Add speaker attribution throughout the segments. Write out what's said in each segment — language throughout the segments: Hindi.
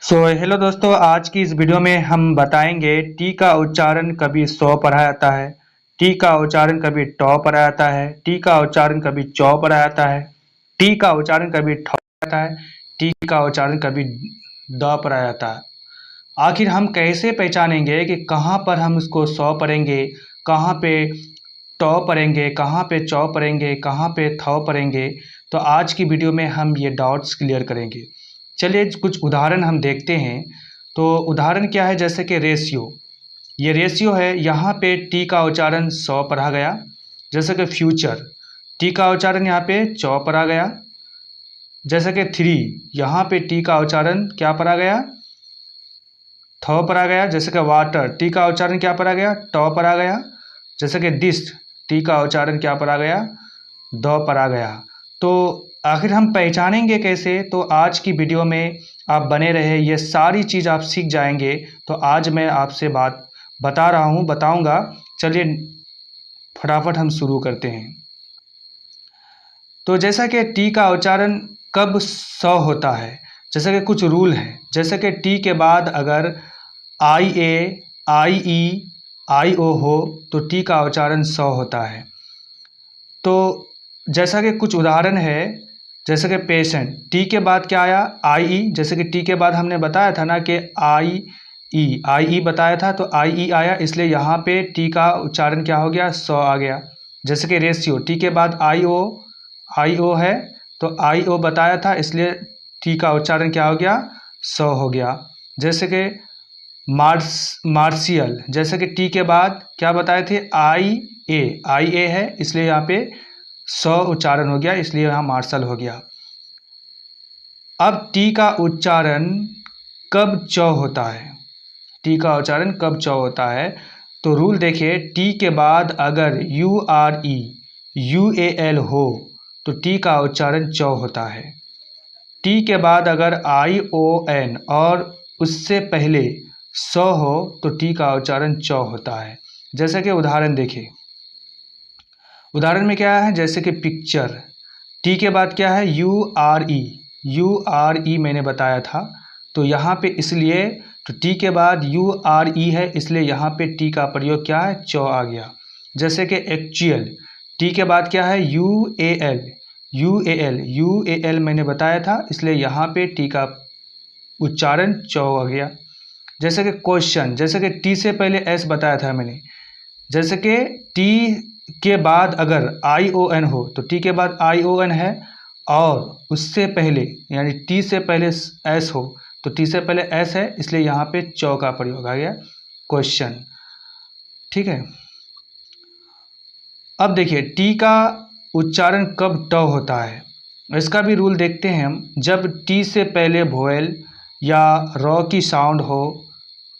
Speaker 1: हेलो दोस्तों, आज की इस वीडियो में हम बताएंगे टी का उच्चारण कभी सौ पढ़ा जाता है, टी का उच्चारण कभी टॉ पढ़ा जाता है, टी का उच्चारण कभी चौ पढ़ा जाता है, टी का उच्चारण कभी ठौ पढ़ा जाता है, टी का उच्चारण कभी द पढ़ा जाता है। आखिर हम कैसे पहचानेंगे कि कहाँ पर हम इसको सौ पढ़ेंगे, कहाँ पे टॉ पढ़ेंगे, कहाँ पे चौ पढ़ेंगे, कहाँ पे थौ पढ़ेंगे। तो आज की वीडियो में हम ये डाउट्स क्लियर करेंगे। चलिए कुछ उदाहरण हम देखते हैं। तो उदाहरण क्या है, जैसे कि रेशियो। ये रेशियो है, यहाँ पे टी का उच्चारण सौ पढ़ा गया। जैसे कि फ्यूचर, टी का उच्चारण यहाँ पे चौ पढ़ा गया। जैसे कि थ्री, यहाँ पे टी का उच्चारण क्या पढ़ा गया, थौ पढ़ा गया। जैसे कि वाटर, टी का उच्चारण क्या पढ़ा गया, टॉ पढ़ा गया। जैसे कि डिश, टी का उच्चारण क्या पढ़ा गया, द पढ़ा गया। तो आखिर हम पहचानेंगे कैसे, तो आज की वीडियो में आप बने रहे, ये सारी चीज़ आप सीख जाएंगे। तो आज मैं आपसे बात बता रहा हूँ, बताऊँगा। चलिए फटाफट हम शुरू करते हैं। तो जैसा कि टी का उच्चारण कब स होता है, जैसे कि कुछ रूल हैं। जैसे कि टी के बाद अगर आई ए, आई ई, आई ओ हो तो टी का उच्चारण स होता है। तो जैसा कि कुछ उदाहरण है, जैसे कि पेशेंट, टी के बाद क्या आया, आई ई। जैसे कि टी के बाद हमने बताया था ना कि आई ई बताया था, तो आई ई आया, इसलिए यहाँ पे टी का उच्चारण क्या हो गया, सौ आ गया। जैसे कि रेशियो, टी के बाद आई ओ है, तो आई ओ बताया था, इसलिए टी का उच्चारण क्या हो गया, सौ हो गया। जैसे कि मार्शियल, जैसे कि टी के बाद क्या बताए थे, आई ए है, इसलिए यहाँ पे सौ उच्चारण हो गया, इसलिए यहाँ मार्शल हो गया। अब टी का उच्चारण कब चौ होता है, टी का उच्चारण कब चौ होता है। तो रूल देखिए, टी के बाद अगर you R E, U A L हो तो टी का उच्चारण चौ होता है। टी के बाद अगर आई ओ एन और उससे पहले सौ हो तो टी का उच्चारण चौ होता है। जैसे कि उदाहरण देखिए, उदाहरण में क्या है, जैसे कि पिक्चर, टी के बाद क्या है, यू आर ई मैंने बताया था, तो यहाँ पे इसलिए तो टी के बाद यू आर ई है, इसलिए यहाँ पे टी का प्रयोग क्या है, चौ आ गया। जैसे कि एक्चुअल, टी के बाद क्या है, यू ए एल मैंने बताया था, इसलिए यहाँ पे टी का उच्चारण चौ आ गया। जैसे कि क्वेश्चन, जैसे कि टी से पहले एस बताया था मैंने। जैसे कि टी के बाद अगर आई ओ एन हो तो टी के बाद आई ओ एन है, और उससे पहले यानी टी से पहले एस हो तो टी से पहले एस है, इसलिए यहाँ पे चौ का प्रयोग आ गया, क्वेश्चन। ठीक है। अब देखिए, टी का उच्चारण कब ट होता है, इसका भी रूल देखते हैं हम। जब टी से पहले वोवेल या रॉ की साउंड हो,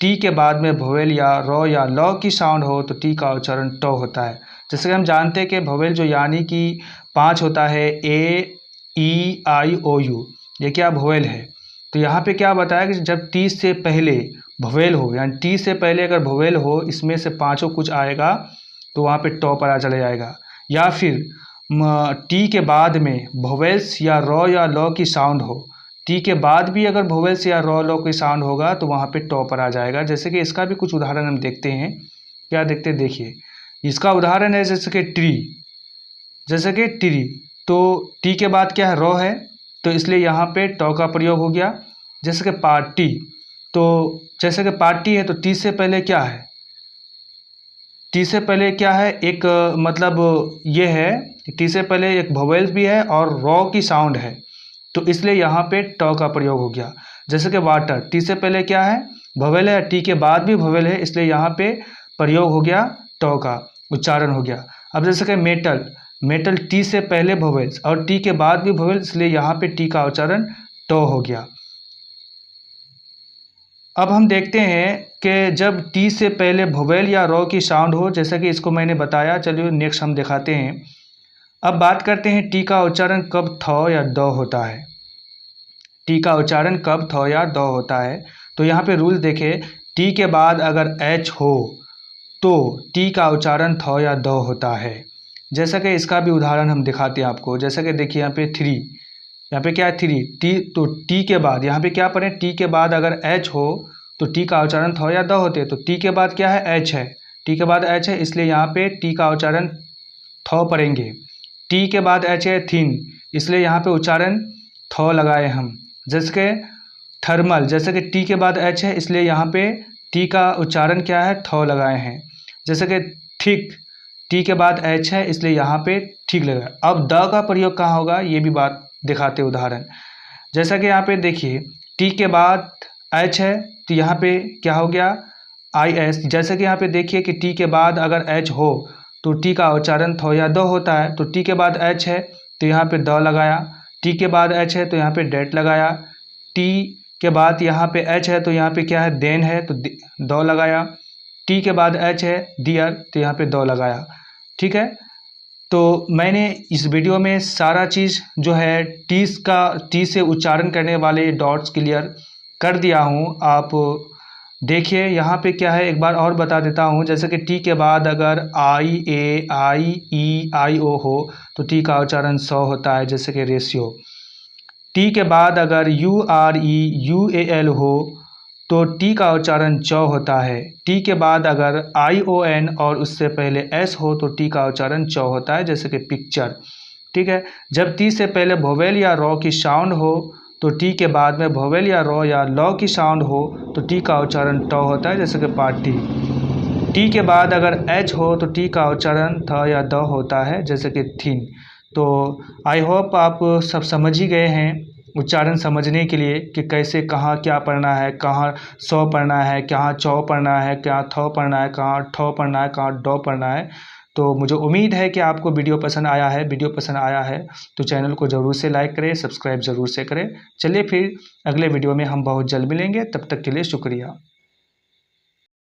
Speaker 1: टी के बाद में वोवेल या रॉ या लॉ की साउंड हो तो टी का उच्चारण ट होता है। जैसे कि हम जानते हैं कि वोवेल जो यानी कि 5 होता है, ए ई आई ओ यू, ये क्या वोवेल है। तो यहाँ पे क्या बताया कि जब टी से पहले वोवेल हो, यानी टी से पहले अगर वोवेल हो, इसमें से पाँचों कुछ आएगा तो वहाँ पे टॉ परा चला जाएगा। या फिर टी के बाद में वोवेल्स या रॉ या लॉ की साउंड हो, टी के बाद भी अगर वोवेल्स या रॉ लॉ की साउंड होगा तो वहाँ पे टॉ पर आ जाएगा। जैसे कि इसका भी कुछ उदाहरण हम देखते हैं। क्या देखते हैं, देखिए इसका उदाहरण है, जैसे कि ट्री, जैसे कि ट्री, तो टी के बाद क्या है, रॉ है, तो इसलिए यहाँ पे टॉ का प्रयोग हो गया। जैसे कि पार्टी, तो जैसे कि पार्टी है तो टी से पहले क्या है, टी से पहले क्या है, एक मतलब ये है, टी से पहले एक वोवेल्स भी है और रॉ की साउंड है, तो इसलिए यहाँ पे टॉ का प्रयोग हो गया। जैसे कि वाटर, टी से पहले क्या है, वोवेल है, टी के बाद भी वोवेल है, इसलिए यहाँ पे प्रयोग हो गया, टॉ का उच्चारण हो गया। अब जैसे कि मेटल टी से पहले वोवेल्स और टी के बाद भी वोवेल्स, इसलिए यहाँ पे टी का उच्चारण टॉ हो गया। अब हम देखते हैं कि जब टी से पहले वोवेल या रॉ की साउंड हो, जैसा कि इसको मैंने बताया। चलिए नेक्स्ट हम दिखाते हैं। अब बात करते हैं टी का उच्चारण कब थौ या द होता है, टी का उच्चारण कब थौ या द होता है। तो यहाँ पे रूल देखें, टी के बाद अगर एच हो तो टी का उच्चारण थौ या द होता है। जैसा कि इसका भी उदाहरण हम दिखाते हैं आपको। जैसा कि देखिए यहाँ पे थ्री, यहाँ पे क्या है 3 टी, तो टी के बाद यहाँ पे क्या पढ़ें, टी के बाद अगर एच हो तो टी का उच्चारण थ या द होते हैं। तो टी के बाद क्या है, एच है, टी के बाद एच है, इसलिए यहाँ पे टी का उच्चारण थ पढ़ेंगे। टी के बाद एच है थिन, इसलिए यहाँ पे उच्चारण थ लगाए हम। जैसे कि थर्मल, जैसे कि टी के बाद एच है, इसलिए यहाँ पे टी का उच्चारण क्या है, थ लगाए हैं। जैसे कि थिक, टी के बाद एच है, इसलिए यहाँ पे ठीक लगा। अब द का प्रयोग कहाँ होगा, ये भी बात दिखाते उदाहरण। जैसा कि यहाँ पे देखिए टी के बाद एच है, तो यहाँ पे क्या हो गया, आई एस। जैसे कि यहाँ पे देखिए कि टी के बाद अगर एच हो तो टी का उच्चारण थ या द होता है। तो टी के बाद एच है तो यहाँ पे द लगाया, टी के बाद एच है तो यहाँ पे डेट लगाया, टी के बाद यहाँ पे एच है तो यहाँ पे क्या है, देन है, तो द लगाया। टी के बाद एच है डियर, तो यहाँ पे द लगाया। ठीक है, तो मैंने इस वीडियो में सारा चीज़ जो है टी से उच्चारण करने वाले डॉट्स क्लियर कर दिया हूँ। आप देखिए यहाँ पे क्या है, एक बार और बता देता हूँ। जैसे कि टी के बाद अगर आई ए आई ई आई ओ हो तो टी का उच्चारण स होता है, जैसे कि रेशियो। टी के बाद अगर you R E U A L हो तो टी का उच्चारण च होता है। टी के बाद अगर आई ओ एन और उससे पहले एस हो तो टी का उच्चारण च होता है, जैसे कि पिक्चर। ठीक है, जब टी से पहले वोवेल या रॉ की साउंड हो तो टी के बाद में वोवेल या रॉ या लॉ की साउंड हो तो टी का उच्चारण ट होता है, जैसे कि पार्टी। टी के बाद अगर एच हो तो टी का उच्चारण थ या द होता है, जैसे कि थिन। तो आई होप आप सब समझ ही गए हैं उच्चारण समझने के लिए कि कैसे कहाँ क्या पढ़ना है, कहाँ सौ पढ़ना है, कहाँ चौ पढ़ना है, कहाँ थ पढ़ना है, कहाँ ठ पढ़ना है, कहाँ ड पढ़ना है। तो मुझे उम्मीद है कि आपको वीडियो पसंद आया है। वीडियो पसंद आया है तो चैनल को ज़रूर से लाइक करें, सब्सक्राइब ज़रूर से करें। चलिए फिर अगले वीडियो में हम बहुत जल्द मिलेंगे, तब तक के लिए शुक्रिया।